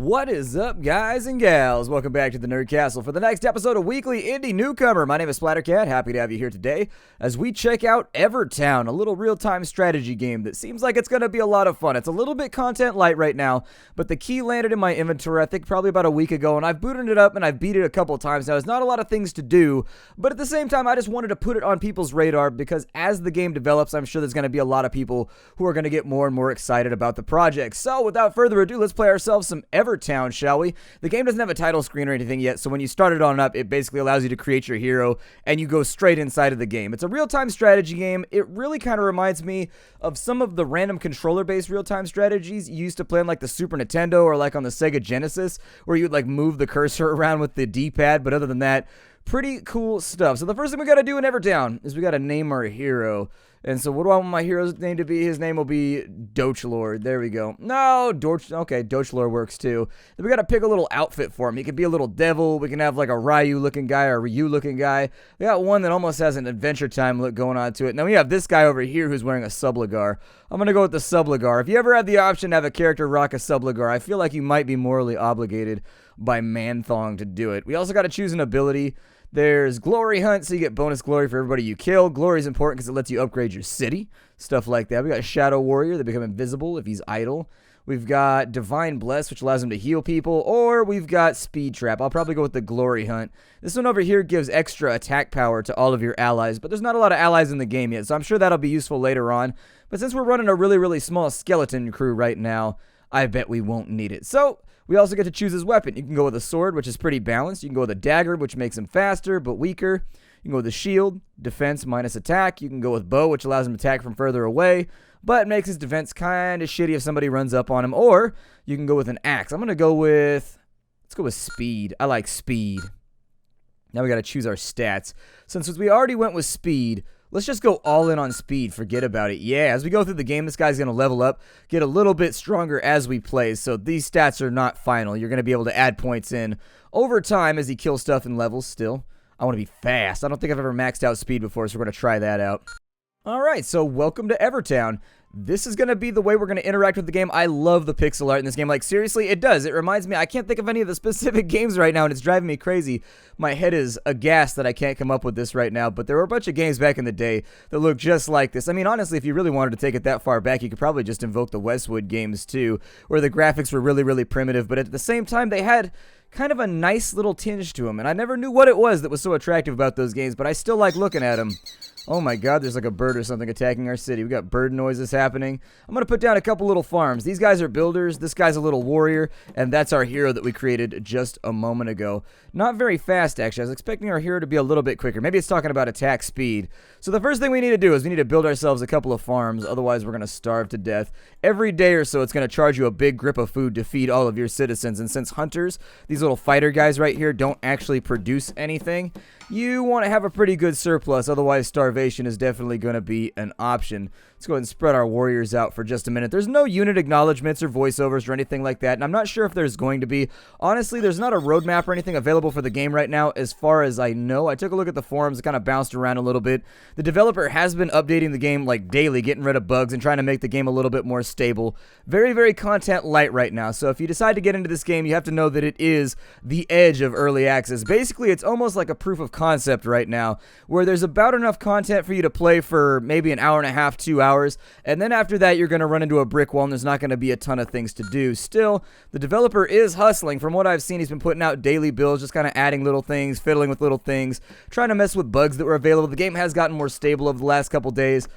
What is up, guys and gals? Welcome back to the Nerd Castle for the next episode of Weekly Indie Newcomer. My name is Splattercat. Happy to have you here today as we check out Evertown, a little real-time strategy game that seems like it's going to be a lot of fun. It's a little bit content light right now, but the key landed in my inventory, I think, probably about a week ago, and I've booted it up and I've beat it a couple times. Now, there's not a lot of things to do, but at the same time, I just wanted to put it on people's radar because as the game develops, I'm sure there's going to be a lot of people who are going to get more and more excited about the project. So, without further ado, let's play ourselves some Evertown, shall we? The game doesn't have a title screen or anything yet, so when you start it on up, it basically allows you to create your hero, and you go straight inside of the game. It's a real-time strategy game. It really kind of reminds me of some of the random controller-based real-time strategies you used to play on like the Super Nintendo or like on the Sega Genesis, where you'd like move the cursor around with the D-pad, but other than that, pretty cool stuff. So the first thing we gotta do in Evertown is we gotta name our hero. And so what do I want my hero's name to be? His name will be Dochlord. There we go. No, okay, Dochlord works too. Then we gotta pick a little outfit for him. He could be a little devil. We can have like a Ryu-looking guy or a Ryu-looking guy. We got one that almost has an Adventure Time look going on to it. Now we have this guy over here who's wearing a Subligar. I'm gonna go with the Subligar. If you ever had the option to have a character rock a Subligar, I feel like you might be morally obligated by Man-Thong to do it. We also gotta choose an ability. There's Glory Hunt, so you get bonus glory for everybody you kill. Glory is important because it lets you upgrade your city. Stuff like that. We got Shadow Warrior that become invisible if he's idle. We've got Divine Bless, which allows him to heal people. Or we've got Speed Trap. I'll probably go with the Glory Hunt. This one over here gives extra attack power to all of your allies, but there's not a lot of allies in the game yet, so I'm sure that'll be useful later on. But since we're running a really, really small skeleton crew right now, I bet we won't need it. So we also get to choose his weapon. You can go with a sword, which is pretty balanced. You can go with a dagger, which makes him faster, but weaker. You can go with a shield, defense minus attack. You can go with bow, which allows him to attack from further away, but makes his defense kind of shitty if somebody runs up on him. Or you can go with an axe. I'm going to go with, let's go with speed. I like speed. Now we got to choose our stats. Since we already went with speed, let's just go all in on speed. Forget about it. Yeah, as we go through the game, this guy's going to level up, get a little bit stronger as we play. So these stats are not final. You're going to be able to add points in over time as he kills stuff in levels still. I want to be fast. I don't think I've ever maxed out speed before, so we're going to try that out. Alright, so welcome to Evertown. This is going to be the way we're going to interact with the game. I love the pixel art in this game. Like, seriously, it does. It reminds me, I can't think of any of the specific games right now, and it's driving me crazy. My head is aghast that I can't come up with this right now, but there were a bunch of games back in the day that looked just like this. I mean, honestly, if you really wanted to take it that far back, you could probably just invoke the Westwood games, too, where the graphics were really, really primitive, but at the same time, they had kind of a nice little tinge to them, and I never knew what it was that was so attractive about those games, but I still like looking at them. Oh my god, there's like a bird or something attacking our city. We got bird noises happening. I'm going to put down a couple little farms. These guys are builders, this guy's a little warrior, and that's our hero that we created just a moment ago. Not very fast, actually. I was expecting our hero to be a little bit quicker. Maybe it's talking about attack speed. So the first thing we need to do is we need to build ourselves a couple of farms, otherwise we're going to starve to death. Every day or so, it's going to charge you a big grip of food to feed all of your citizens, and since hunters, these little fighter guys right here, don't actually produce anything, you want to have a pretty good surplus, otherwise starvation is definitely going to be an option. Let's go ahead and spread our warriors out for just a minute. There's no unit acknowledgements or voiceovers or anything like that, and I'm not sure if there's going to be. Honestly, there's not a roadmap or anything available for the game right now as far as I know. I took a look at the forums, kind of bounced around a little bit. The developer has been updating the game like daily, getting rid of bugs and trying to make the game a little bit more stable. Very, very content light right now, so if you decide to get into this game, you have to know that it is the edge of early access. Basically, it's almost like a proof of concept right now, where there's about enough content for you to play for maybe an hour and a half, 2 hours, and then after that you're going to run into a brick wall and there's not going to be a ton of things to do. Still, the developer is hustling. From what I've seen, he's been putting out daily builds, just kind of adding little things, fiddling with little things, trying to mess with bugs that were available. The game has gotten more stable over the last couple days.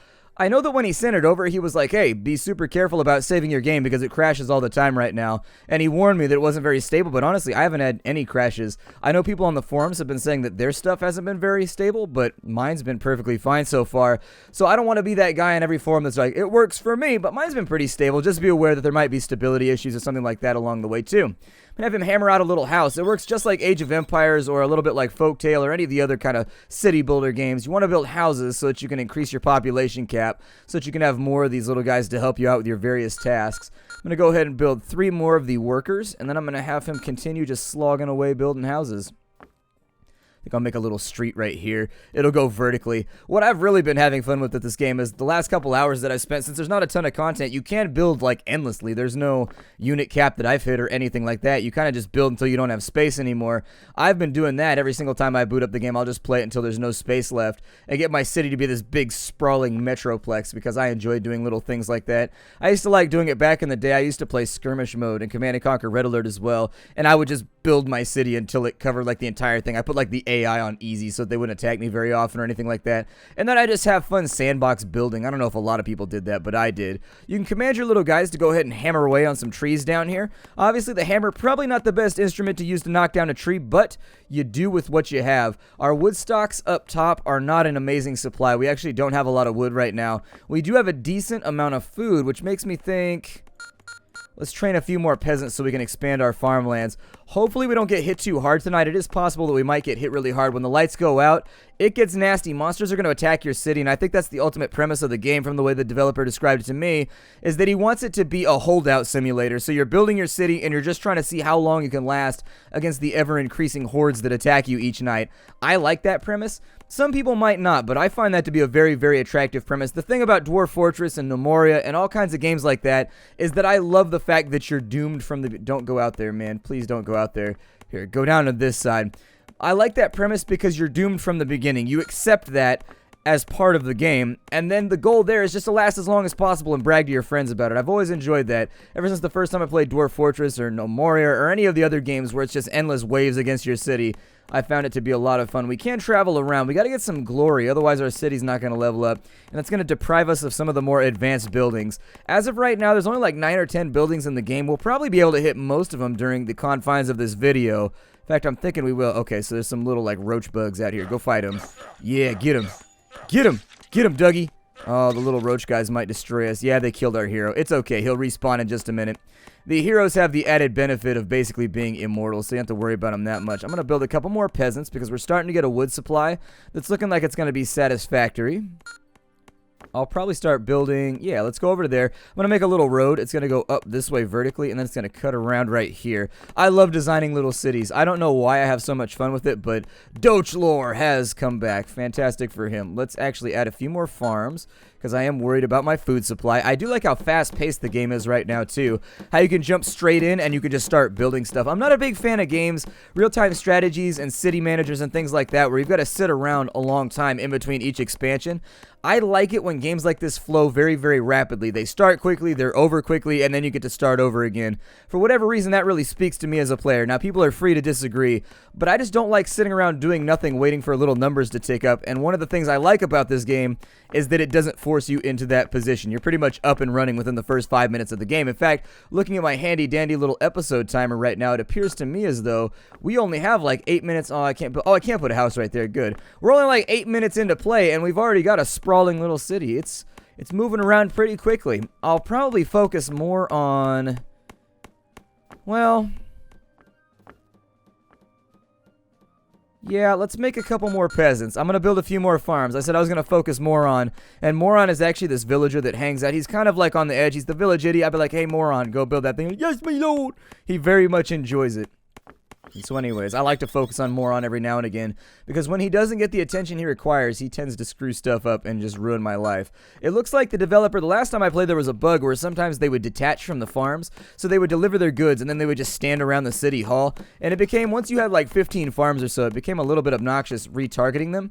I know that when he sent it over, he was like, hey, be super careful about saving your game because it crashes all the time right now. And he warned me that it wasn't very stable, but honestly, I haven't had any crashes. I know people on the forums have been saying that their stuff hasn't been very stable, but mine's been perfectly fine so far. So I don't want to be that guy in every forum that's like, it works for me, but mine's been pretty stable. Just be aware that there might be stability issues or something like that along the way too. And have him hammer out a little house. It works just like Age of Empires or a little bit like Folktale or any of the other kind of city builder games. You want to build houses so that you can increase your population cap, so that you can have more of these little guys to help you out with your various tasks. I'm going to go ahead and build 3 more of the workers, and then I'm going to have him continue just slogging away building houses. I think I'll make a little street right here. It'll go vertically. What I've really been having fun with this game is the last couple hours that I've spent, since there's not a ton of content, you can build like endlessly. There's no unit cap that I've hit or anything like that. You kind of just build until you don't have space anymore. I've been doing that every single time I boot up the game. I'll just play it until there's no space left and get my city to be this big sprawling metroplex because I enjoy doing little things like that. I used to like doing it back in the day. I used to play skirmish mode and Command & Conquer Red Alert as well, and I would just build my city until it covered like the entire thing. I put like the AI on easy so that they wouldn't attack me very often or anything like that, and then I just have fun sandbox building. I don't know if a lot of people did that, but I did. You can command your little guys to go ahead and hammer away on some trees down here. Obviously the hammer, probably not the best instrument to use to knock down a tree, but you do with what you have. Our wood stocks up top are not an amazing supply. We actually don't have a lot of wood right now. We do have a decent amount of food, which makes me think, let's train a few more peasants so we can expand our farmlands. Hopefully we don't get hit too hard tonight. It is possible that we might get hit really hard. When the lights go out, it gets nasty. Monsters are going to attack your city, and I think that's the ultimate premise of the game from the way the developer described it to me, is that he wants it to be a holdout simulator. So you're building your city, and you're just trying to see how long you can last against the ever-increasing hordes that attack you each night. I like that premise. Some people might not, but I find that to be a very, very attractive premise. The thing about Dwarf Fortress and Nomoria and all kinds of games like that is that I love the fact that you're doomed from the... Don't go out there, man. Please don't go out there. Here, go down to this side. I like that premise because you're doomed from the beginning. You accept that as part of the game, and then the goal there is just to last as long as possible and brag to your friends about it. I've always enjoyed that. Ever since the first time I played Dwarf Fortress or Nomoria or any of the other games where it's just endless waves against your city, I found it to be a lot of fun. We can travel around. We got to get some glory, otherwise our city's not going to level up, and that's going to deprive us of some of the more advanced buildings. As of right now, there's only like 9 or 10 buildings in the game. We'll probably be able to hit most of them during the confines of this video. In fact, I'm thinking we will. Okay, so there's some little like roach bugs out here. Go fight them. Yeah, get them. Get him! Get him, Dougie! Oh, the little roach guys might destroy us. Yeah, they killed our hero. It's okay. He'll respawn in just a minute. The heroes have the added benefit of basically being immortal, so you don't have to worry about them that much. I'm going to build a couple more peasants because we're starting to get a wood supply that's looking like it's going to be satisfactory. I'll probably start building, yeah, let's go over to there. I'm going to make a little road. It's going to go up this way vertically, and then it's going to cut around right here. I love designing little cities. I don't know why I have so much fun with it, but Dochlor has come back. Fantastic for him. Let's actually add a few more farms, because I am worried about my food supply. I do like how fast-paced the game is right now, too. How you can jump straight in, and you can just start building stuff. I'm not a big fan of games, real-time strategies, and city managers and things like that, where you've got to sit around a long time in between each expansion. I like it when games like this flow very, very rapidly. They start quickly, they're over quickly, and then you get to start over again. For whatever reason, that really speaks to me as a player. Now, people are free to disagree, but I just don't like sitting around doing nothing, waiting for little numbers to tick up. And one of the things I like about this game is that it doesn't force you into that position. You're pretty much up and running within the first 5 minutes of the game. In fact, looking at my handy-dandy little episode timer right now, it appears to me as though we only have like 8 minutes. I can't put a house right there. Good. We're only like 8 minutes into play, and we've already got a sprawling little city. It's moving around pretty quickly. I'll probably focus more on, well, yeah, let's make a couple more peasants. I'm going to build a few more farms. I said I was going to focus Moron, and Moron is actually this villager that hangs out. He's kind of like on the edge. He's the village idiot. I'd be like, hey, Moron, go build that thing. Yes, my lord. He very much enjoys it. And so anyways, I like to focus on Moron every now and again, because when he doesn't get the attention he requires, he tends to screw stuff up and just ruin my life. It looks like the developer, the last time I played, there was a bug where sometimes they would detach from the farms, so they would deliver their goods, and then they would just stand around the city hall, and it became, once you had like 15 farms or so, it became a little bit obnoxious retargeting them.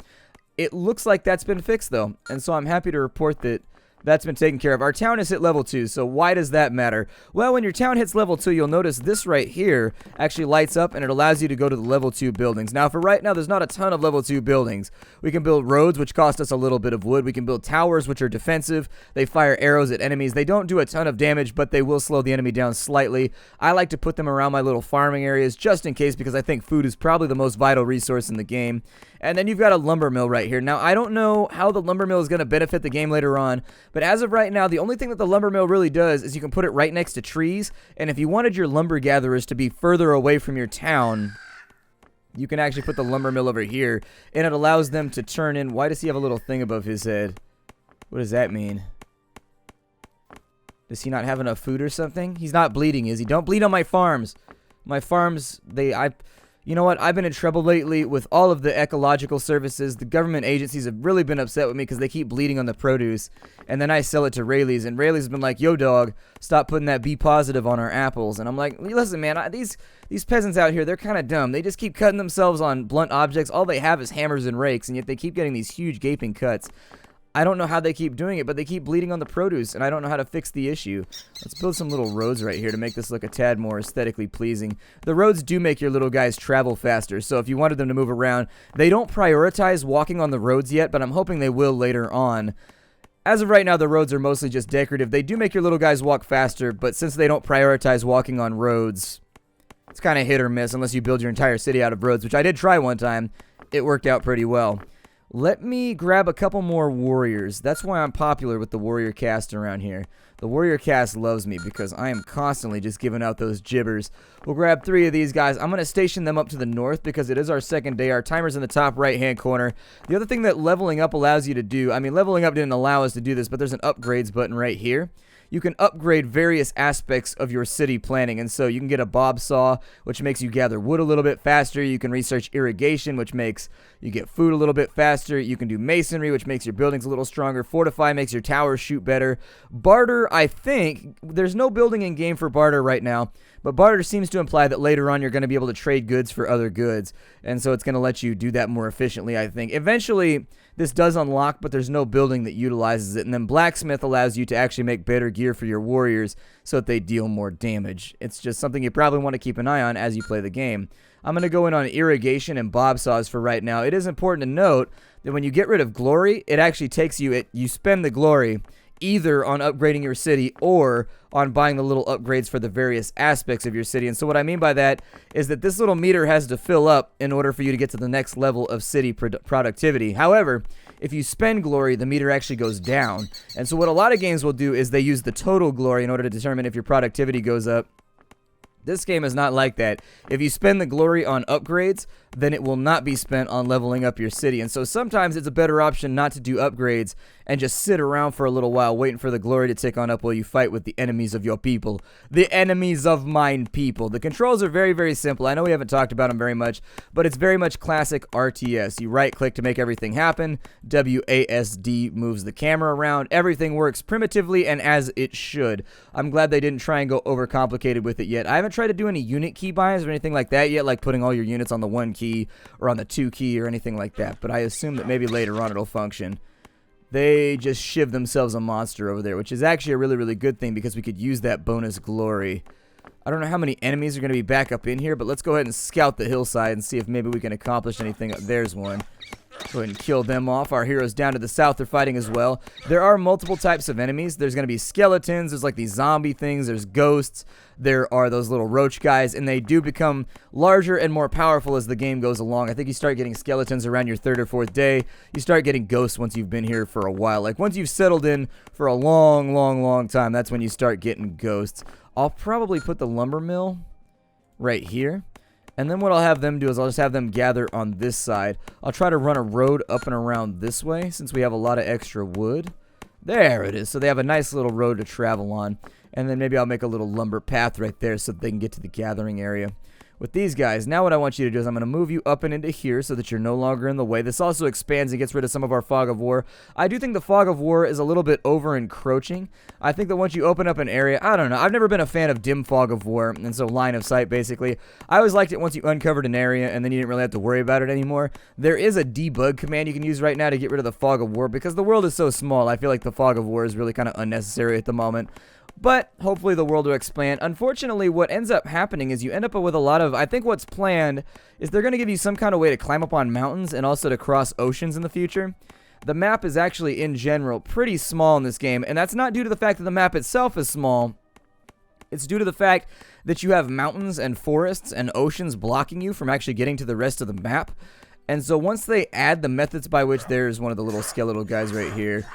It looks like that's been fixed, though, and so I'm happy to report that that's been taken care of. Our town has hit level 2, so why does that matter? Well, when your town hits level 2, you'll notice this right here actually lights up, and it allows you to go to the level 2 buildings. Now, for right now, there's not a ton of level 2 buildings. We can build roads, which cost us a little bit of wood. We can build towers, which are defensive. They fire arrows at enemies. They don't do a ton of damage, but they will slow the enemy down slightly. I like to put them around my little farming areas just in case, because I think food is probably the most vital resource in the game. And then you've got a lumber mill right here. Now, I don't know how the lumber mill is going to benefit the game later on, but as of right now, the only thing that the lumber mill really does is you can put it right next to trees, and if you wanted your lumber gatherers to be further away from your town, you can actually put the lumber mill over here, and it allows them to turn in. Why does he have a little thing above his head? What does that mean? Does he not have enough food or something? He's not bleeding, is he? Don't bleed on my farms. My farms, You know what? I've been in trouble lately with all of the ecological services. The government agencies have really been upset with me because they keep bleeding on the produce. And then I sell it to Rayleigh's, and Rayleigh's been like, yo, dog, stop putting that B positive on our apples. And I'm like, listen, man, these peasants out here, they're kind of dumb. They just keep cutting themselves on blunt objects. All they have is hammers and rakes, and yet they keep getting these huge gaping cuts. I don't know how they keep doing it, but they keep bleeding on the produce, and I don't know how to fix the issue. Let's build some little roads right here to make this look a tad more aesthetically pleasing. The roads do make your little guys travel faster, so if you wanted them to move around, they don't prioritize walking on the roads yet, but I'm hoping they will later on. As of right now, the roads are mostly just decorative. They do make your little guys walk faster, but since they don't prioritize walking on roads, it's kind of hit or miss unless you build your entire city out of roads, which I did try one time. It worked out pretty well. Let me grab a couple more warriors. That's why I'm popular with the warrior cast around here. The warrior cast loves me because I am constantly just giving out those gibbers. We'll grab 3 of these guys. I'm going to station them up to the north because it is our second day. Our timer's in the top right-hand corner. The other thing that leveling up allows you to do, I mean, leveling up didn't allow us to do this, but there's an upgrades button right here. You can upgrade various aspects of your city planning, and so you can get a bob saw, which makes you gather wood a little bit faster. You can research irrigation, which makes you get food a little bit faster. You can do masonry, which makes your buildings a little stronger. Fortify makes your towers shoot better. Barter, I think, there's no building in game for barter right now, but barter seems to imply that later on you're going to be able to trade goods for other goods, and so it's going to let you do that more efficiently, I think. Eventually, this does unlock, but there's no building that utilizes it. And then blacksmith allows you to actually make better gear for your warriors so that they deal more damage. It's just something you probably want to keep an eye on as you play the game. I'm going to go in on irrigation and bob saws for right now. It is important to note that when you get rid of glory, it actually takes you, you spend the glory either on upgrading your city or on buying the little upgrades for the various aspects of your city. And so what I mean by that is that this little meter has to fill up in order for you to get to the next level of city productivity. However, if you spend glory, the meter actually goes down. And so what a lot of games will do is they use the total glory in order to determine if your productivity goes up. This game is not like that. If you spend the glory on upgrades, then it will not be spent on leveling up your city. And so sometimes it's a better option not to do upgrades and just sit around for a little while waiting for the glory to tick on up while you fight with the enemies of your people. The enemies of mine people. The controls are very, very simple. I know we haven't talked about them very much, but it's very much classic RTS. You right-click to make everything happen. WASD moves the camera around. Everything works primitively and as it should. I'm glad they didn't try and go overcomplicated with it yet. I haven't tried to do any unit key buys or anything like that yet, like putting all your units on the 1 key or on the 2 key or anything like that, but I assume that maybe later on it'll function. They just shiv themselves a monster over there, which is actually a really, really good thing because we could use that bonus glory. I don't know how many enemies are going to be back up in here, but let's go ahead and scout the hillside and see if maybe we can accomplish anything. There's one. Go ahead and kill them off. Our heroes down to the south are fighting as well. There are multiple types of enemies. There's going to be skeletons. There's like these zombie things. There's ghosts. There are those little roach guys, and they do become larger and more powerful as the game goes along. I think you start getting skeletons around your 3rd or 4th day. You start getting ghosts once you've been here for a while. Like once you've settled in for a long, long, long time, that's when you start getting ghosts. I'll probably put the lumber mill right here. And then what I'll have them do is I'll just have them gather on this side. I'll try to run a road up and around this way since we have a lot of extra wood. There it is. So they have a nice little road to travel on. And then maybe I'll make a little lumber path right there so that they can get to the gathering area. With these guys, now what I want you to do is I'm going to move you up and into here so that you're no longer in the way. This also expands and gets rid of some of our fog of war. I do think the fog of war is a little bit over encroaching. I think that once you open up an area, I don't know. I've never been a fan of dim fog of war, and so line of sight basically. I always liked it once you uncovered an area and then you didn't really have to worry about it anymore. There is a debug command you can use right now to get rid of the fog of war because the world is so small. I feel like the fog of war is really kind of unnecessary at the moment. But hopefully the world will expand. Unfortunately, what ends up happening is you end up with a lot of, I think what's planned is they're going to give you some kind of way to climb up on mountains and also to cross oceans in the future. The map is actually, in general, pretty small in this game, and that's not due to the fact that the map itself is small. It's due to the fact that you have mountains and forests and oceans blocking you from actually getting to the rest of the map. And so once they add the methods by which, there's one of the little skeletal guys right here.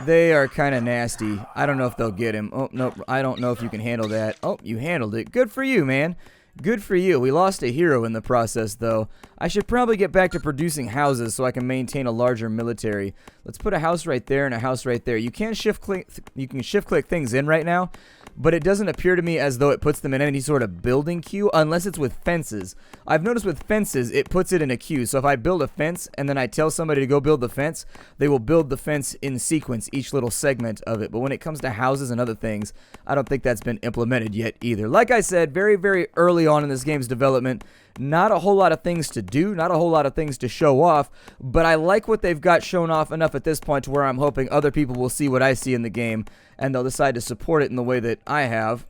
They are kind of nasty. I don't know if they'll get him. Oh, nope. I don't know if you can handle that. Oh, you handled it. Good for you, man. Good for you. We lost a hero in the process, though. I should probably get back to producing houses so I can maintain a larger military. Let's put a house right there and a house right there. You can shift click things in right now, but it doesn't appear to me as though it puts them in any sort of building queue unless it's with fences. I've noticed with fences, it puts it in a queue. So if I build a fence and then I tell somebody to go build the fence, they will build the fence in sequence, each little segment of it. But when it comes to houses and other things, I don't think that's been implemented yet either. Like I said, very, very early on in this game's development, not a whole lot of things to do, not a whole lot of things to show off, but I like what they've got shown off enough at this point to where I'm hoping other people will see what I see in the game and they'll decide to support it in the way that I have.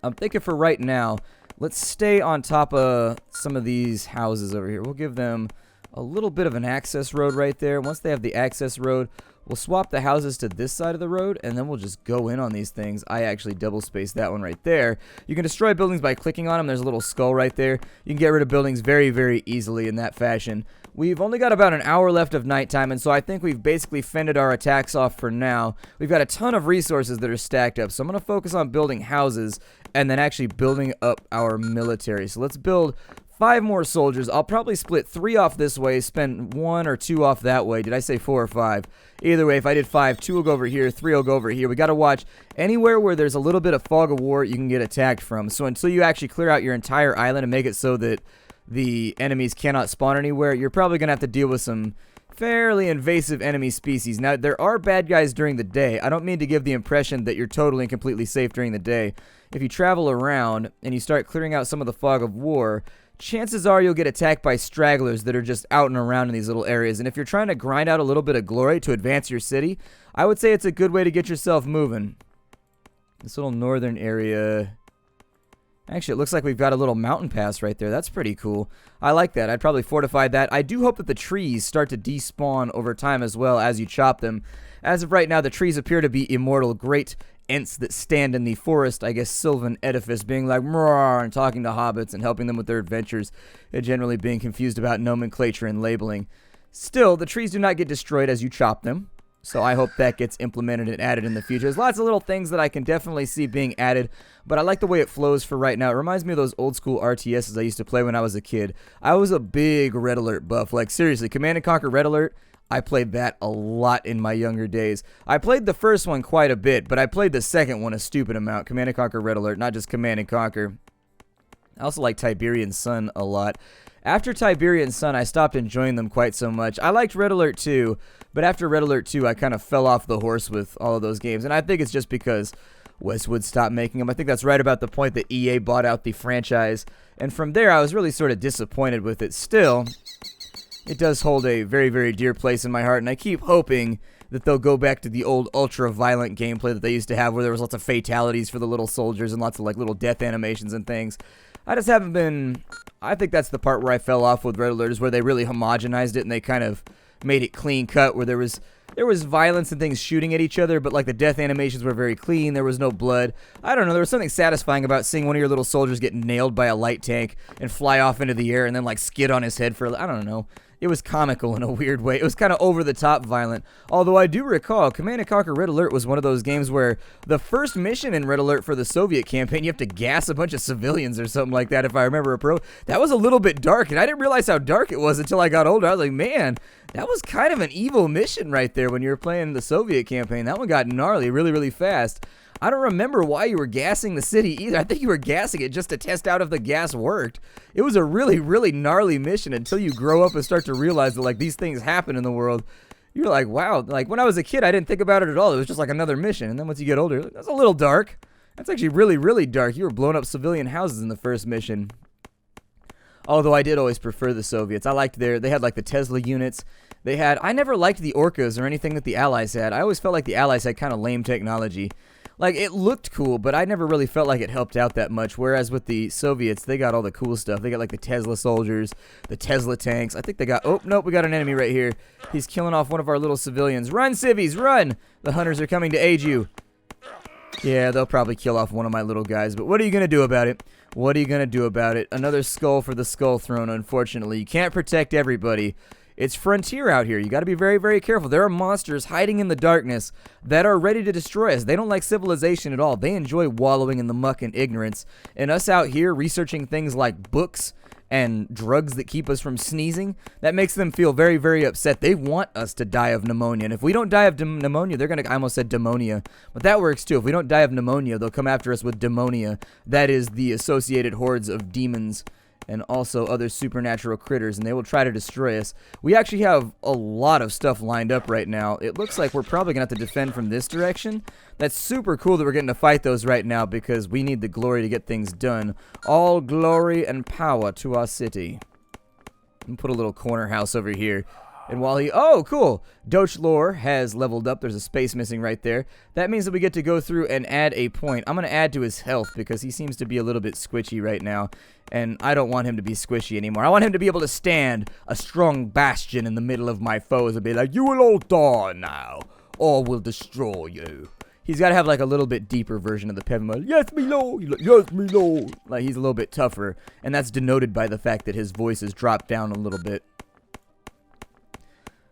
I'm thinking for right now, let's stay on top of some of these houses over here. We'll give them a little bit of an access road right there. Once they have the access road, we'll swap the houses to this side of the road, and then we'll just go in on these things. I actually double-spaced that one right there. You can destroy buildings by clicking on them. There's a little skull right there. You can get rid of buildings very, very easily in that fashion. We've only got about an hour left of nighttime, and so I think we've basically fended our attacks off for now. We've got a ton of resources that are stacked up, so I'm going to focus on building houses and then actually building up our military. So let's build 5 more soldiers. I'll probably split 3 off this way, spend 1 or 2 off that way. Did I say 4 or 5? Either way, if I did 5, 2 will go over here, 3 will go over here. We got to watch anywhere where there's a little bit of fog of war you can get attacked from. So until you actually clear out your entire island and make it so that the enemies cannot spawn anywhere, you're probably going to have to deal with some fairly invasive enemy species. Now, there are bad guys during the day. I don't mean to give the impression that you're totally and completely safe during the day. If you travel around and you start clearing out some of the fog of war, chances are you'll get attacked by stragglers that are just out and around in these little areas. And if you're trying to grind out a little bit of glory to advance your city, I would say it's a good way to get yourself moving. This little northern area... Actually, it looks like we've got a little mountain pass right there. That's pretty cool. I like that. I'd probably fortify that. I do hope that the trees start to despawn over time as well as you chop them. As of right now, the trees appear to be immortal, great ents that stand in the forest, I guess, sylvan edifice, being like, "Roar," and talking to hobbits and helping them with their adventures, and generally being confused about nomenclature and labeling. Still, the trees do not get destroyed as you chop them. So I hope that gets implemented and added in the future. There's lots of little things that I can definitely see being added, but I like the way it flows for right now. It reminds me of those old school RTSs I used to play when I was a kid. I was a big Red Alert buff. Like, seriously, Command & Conquer Red Alert, I played that a lot in my younger days. I played the first one quite a bit, but I played the second one a stupid amount. Command & Conquer Red Alert, not just Command & Conquer. I also like Tiberian Sun a lot. After Tiberian Sun, I stopped enjoying them quite so much. I liked Red Alert 2, but after Red Alert 2, I kind of fell off the horse with all of those games. And I think it's just because Westwood stopped making them. I think that's right about the point that EA bought out the franchise. And from there, I was really sort of disappointed with it. Still, it does hold a very, very dear place in my heart. And I keep hoping that they'll go back to the old ultra-violent gameplay that they used to have, where there was lots of fatalities for the little soldiers and lots of like little death animations and things. I just haven't been... I think that's the part where I fell off with Red Alert, is where they really homogenized it and they kind of made it clean cut, where there was violence and things shooting at each other, but like the death animations were very clean. There was no blood. I don't know. There was something satisfying about seeing one of your little soldiers get nailed by a light tank and fly off into the air and then like skid on his head for, I don't know. It was comical in a weird way. It was kind of over-the-top violent. Although I do recall, Command & Conquer Red Alert was one of those games where the first mission in Red Alert for the Soviet campaign, you have to gas a bunch of civilians or something like that, if I remember that was a little bit dark, and I didn't realize how dark it was until I got older. I was like, man, that was kind of an evil mission right there when you were playing the Soviet campaign. That one got gnarly really, really fast. I don't remember why you were gassing the city either. I think you were gassing it just to test out if the gas worked. It was a really, really gnarly mission until you grow up and start to realize that, like, these things happen in the world. You're like, wow. Like, when I was a kid, I didn't think about it at all. It was just like another mission. And then once you get older, that's a little dark. That's actually really, really dark. You were blowing up civilian houses in the first mission. Although I did always prefer the Soviets. I liked they had like the Tesla units. I never liked the Orcas or anything that the Allies had. I always felt like the Allies had kind of lame technology. Like, it looked cool, but I never really felt like it helped out that much. Whereas with the Soviets, they got all the cool stuff. They got, like, the Tesla soldiers, the Tesla tanks. I think they got... Oh, nope, we got an enemy right here. He's killing off one of our little civilians. Run, civvies, run! The hunters are coming to aid you. Yeah, they'll probably kill off one of my little guys, but what are you going to do about it? What are you going to do about it? Another skull for the Skull Throne, unfortunately. You can't protect everybody. It's frontier out here. You got to be very, very careful. There are monsters hiding in the darkness that are ready to destroy us. They don't like civilization at all. They enjoy wallowing in the muck and ignorance. And us out here researching things like books and drugs that keep us from sneezing, that makes them feel very, very upset. They want us to die of pneumonia. And if we don't die of pneumonia, they're going to, I almost said demonia, but that works too. If we don't die of pneumonia, they'll come after us with demonia. That is the associated hordes of demons and also other supernatural critters, and they will try to destroy us. We actually have a lot of stuff lined up right now. It looks like we're probably going to have to defend from this direction. That's super cool that we're getting to fight those right now because we need the glory to get things done. All glory and power to our city. And put a little corner house over here. And while he... Oh, cool! Doach Lore has leveled up. There's a space missing right there. That means that we get to go through and add a point. I'm going to add to his health because he seems to be a little bit squishy right now. And I don't want him to be squishy anymore. I want him to be able to stand a strong bastion in the middle of my foes and be like, you will all die now, or we'll destroy you. He's got to have like a little bit deeper version of the Pevmo. Yes, me lord. He's like, yes, me lord. Like he's a little bit tougher. And that's denoted by the fact that his voice has dropped down a little bit.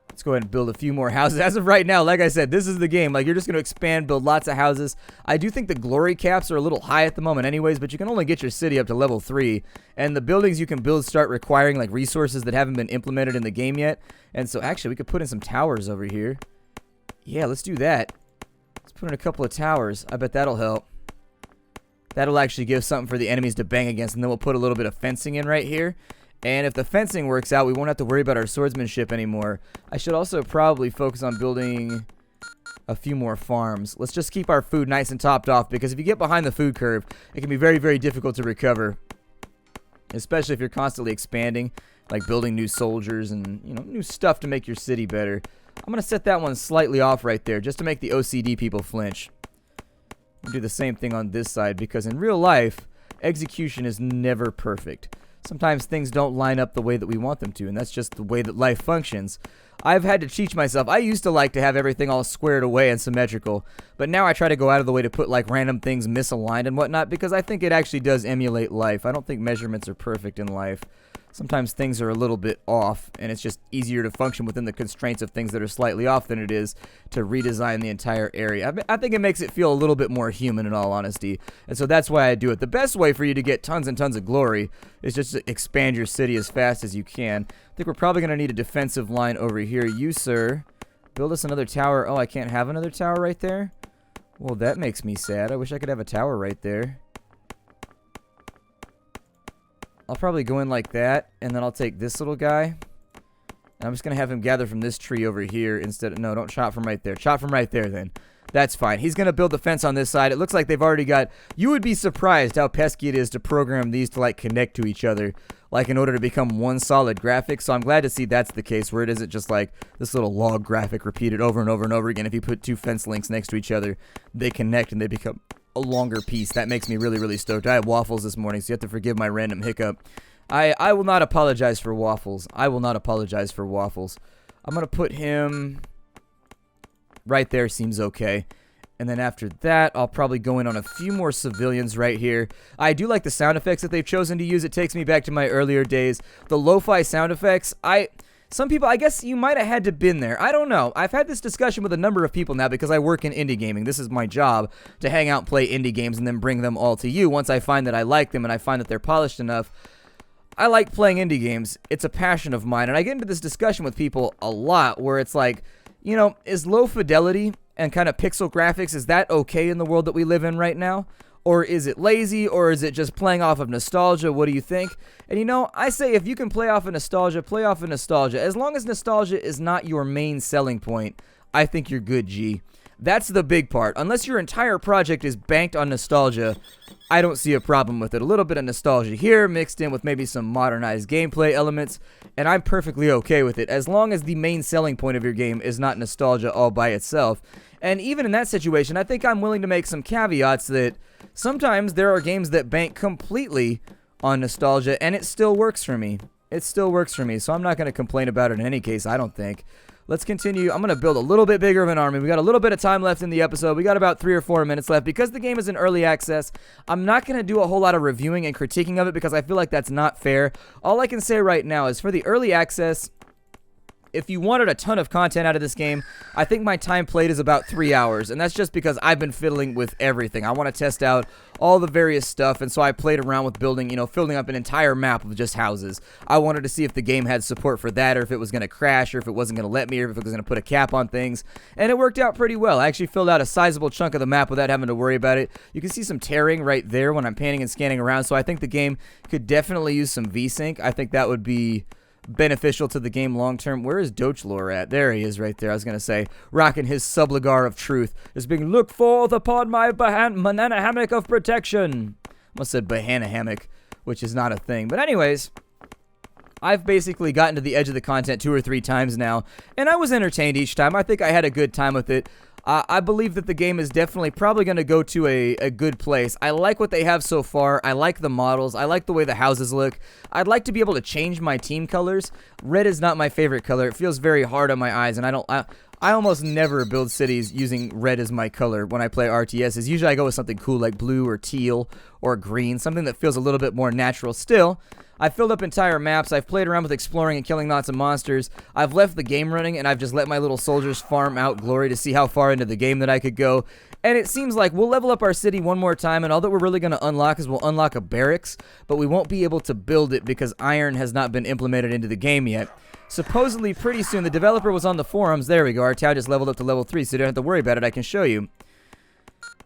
Let's go ahead and build a few more houses. As of right now, like I said, this is the game. Like, you're just going to expand, build lots of houses. I do think the glory caps are a little high at the moment anyways, but you can only get your city up to level 3. And the buildings you can build start requiring, like, resources that haven't been implemented in the game yet. And so, actually, we could put in some towers over here. Yeah, let's do that. Let's put in a couple of towers. I bet that'll help. That'll actually give something for the enemies to bang against, and then we'll put a little bit of fencing in right here. And if the fencing works out, we won't have to worry about our swordsmanship anymore. I should also probably focus on building a few more farms. Let's just keep our food nice and topped off, because if you get behind the food curve, it can be very, very difficult to recover. Especially if you're constantly expanding, like building new soldiers and, you know, new stuff to make your city better. I'm going to set that one slightly off right there, just to make the OCD people flinch. I'll do the same thing on this side, because in real life, execution is never perfect. Sometimes things don't line up the way that we want them to, and that's just the way that life functions. I've had to teach myself. I used to like to have everything all squared away and symmetrical, but now I try to go out of the way to put like random things misaligned and whatnot, because I think it actually does emulate life. I don't think measurements are perfect in life. Sometimes things are a little bit off, and it's just easier to function within the constraints of things that are slightly off than it is to redesign the entire area. I think it makes it feel a little bit more human, in all honesty, and so that's why I do it. The best way for you to get tons and tons of glory is just to expand your city as fast as you can. I think we're probably going to need a defensive line over here. You, sir, build us another tower. Oh, I can't have another tower right there? Well, that makes me sad. I wish I could have a tower right there. I'll probably go in like that, and then I'll take this little guy. And I'm just going to have him gather from this tree over here instead of... No, don't chop from right there. Chop from right there, then. That's fine. He's going to build the fence on this side. It looks like they've already got... You would be surprised how pesky it is to program these to, like, connect to each other, like, in order to become one solid graphic. So I'm glad to see that's the case, where it isn't just, like, this little log graphic repeated over and over and over again. If you put two fence links next to each other, they connect and they become... a longer piece. That makes me really, really stoked. I had waffles this morning, so you have to forgive my random hiccup. I will not apologize for waffles. I will not apologize for waffles. I'm going to put him right there. Seems okay. And then after that, I'll probably go in on a few more civilians right here. I do like the sound effects that they've chosen to use. It takes me back to my earlier days. The lo-fi sound effects, some people, I guess you might have had to been there. I don't know. I've had this discussion with a number of people now because I work in indie gaming. This is my job, to hang out and play indie games and then bring them all to you once I find that I like them and I find that they're polished enough. I like playing indie games. It's a passion of mine. And I get into this discussion with people a lot where it's like, you know, is low fidelity and kind of pixel graphics, is that okay in the world that we live in right now? Or is it lazy, or is it just playing off of nostalgia? What do you think? And you know, I say if you can play off of nostalgia, play off of nostalgia. As long as nostalgia is not your main selling point, I think you're good, G. That's the big part. Unless your entire project is banked on nostalgia, I don't see a problem with it. A little bit of nostalgia here, mixed in with maybe some modernized gameplay elements, and I'm perfectly okay with it, as long as the main selling point of your game is not nostalgia all by itself. And even in that situation, I think I'm willing to make some caveats that sometimes there are games that bank completely on nostalgia, and it still works for me. It still works for me, so I'm not going to complain about it in any case, I don't think. Let's continue. I'm going to build a little bit bigger of an army. We got a little bit of time left in the episode. We got about 3 or 4 minutes left. Because the game is in early access, I'm not going to do a whole lot of reviewing and critiquing of it because I feel like that's not fair. All I can say right now is for the early access, if you wanted a ton of content out of this game, I think my time played is about 3 hours, and that's just because I've been fiddling with everything. I want to test out all the various stuff, and so I played around with building, filling up an entire map of just houses. I wanted to see if the game had support for that, or if it was going to crash, or if it wasn't going to let me, or if it was going to put a cap on things, and it worked out pretty well. I actually filled out a sizable chunk of the map without having to worry about it. You can see some tearing right there when I'm panning and scanning around, so I think the game could definitely use some VSync. I think that would be beneficial to the game long term. Where is Dochlor at? There he is right there. I was going to say, rocking his subligar of truth. Is being looked forth upon my banana hammock of protection. Almost said banana hammock, which is not a thing. But anyways, I've basically gotten to the edge of the content 2 or 3 times now, and I was entertained each time. I think I had a good time with it. I believe that the game is definitely probably going to go to a good place. I like what they have so far. I like the models. I like the way the houses look. I'd like to be able to change my team colors. Red is not my favorite color. It feels very hard on my eyes, and I almost never build cities using red as my color when I play RTSs. Usually I go with something cool like blue or teal or green, something that feels a little bit more natural. Still, I've filled up entire maps, I've played around with exploring and killing lots of monsters, I've left the game running, and I've just let my little soldiers farm out glory to see how far into the game that I could go. And it seems like we'll level up our city one more time, and all that we're really going to unlock is we'll unlock a barracks, but we won't be able to build it because iron has not been implemented into the game yet. Supposedly, pretty soon, the developer was on the forums. There we go, our town just leveled up to level 3, so you don't have to worry about it. I can show you.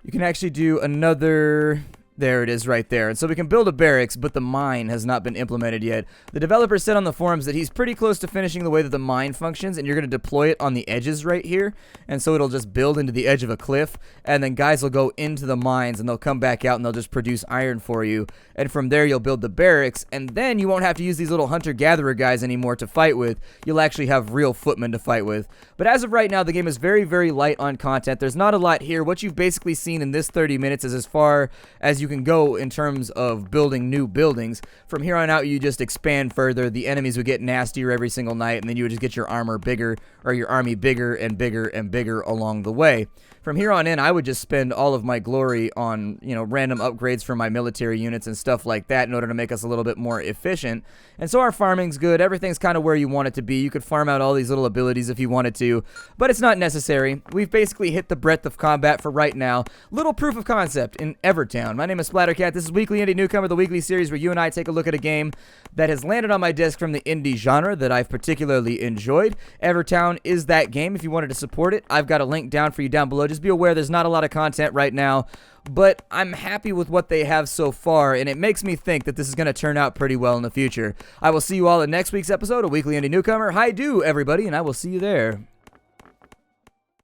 You can actually do another... There it is right there. And so we can build a barracks, but the mine has not been implemented yet. The developer said on the forums that he's pretty close to finishing the way that the mine functions, and you're going to deploy it on the edges right here. And so it'll just build into the edge of a cliff, and then guys will go into the mines, and they'll come back out, and they'll just produce iron for you. And from there, you'll build the barracks, and then you won't have to use these little hunter-gatherer guys anymore to fight with. You'll actually have real footmen to fight with. But as of right now, the game is very, very light on content. There's not a lot here. What you've basically seen in this 30 minutes is as far as you can go in terms of building new buildings. From here on out, you just expand further. The enemies would get nastier every single night, and then you would just get your armor bigger, or your army bigger and bigger and bigger along the way. From here on in, I would just spend all of my glory on, random upgrades for my military units and stuff like that in order to make us a little bit more efficient. And so our farming's good. Everything's kind of where you want it to be. You could farm out all these little abilities if you wanted to, but it's not necessary. We've basically hit the breadth of combat for right now. Little proof of concept in Evertown. My name is Splattercat. This is Weekly Indie Newcomer, the weekly series where you and I take a look at a game that has landed on my desk from the indie genre that I've particularly enjoyed. Evertown is that game. If you wanted to support it, I've got a link down for you down below. Just be aware there's not a lot of content right now, but I'm happy with what they have so far, and it makes me think that this is going to turn out pretty well in the future. I will see you all in next week's episode of Weekly Indie Newcomer. Hi-do, everybody, and I will see you there.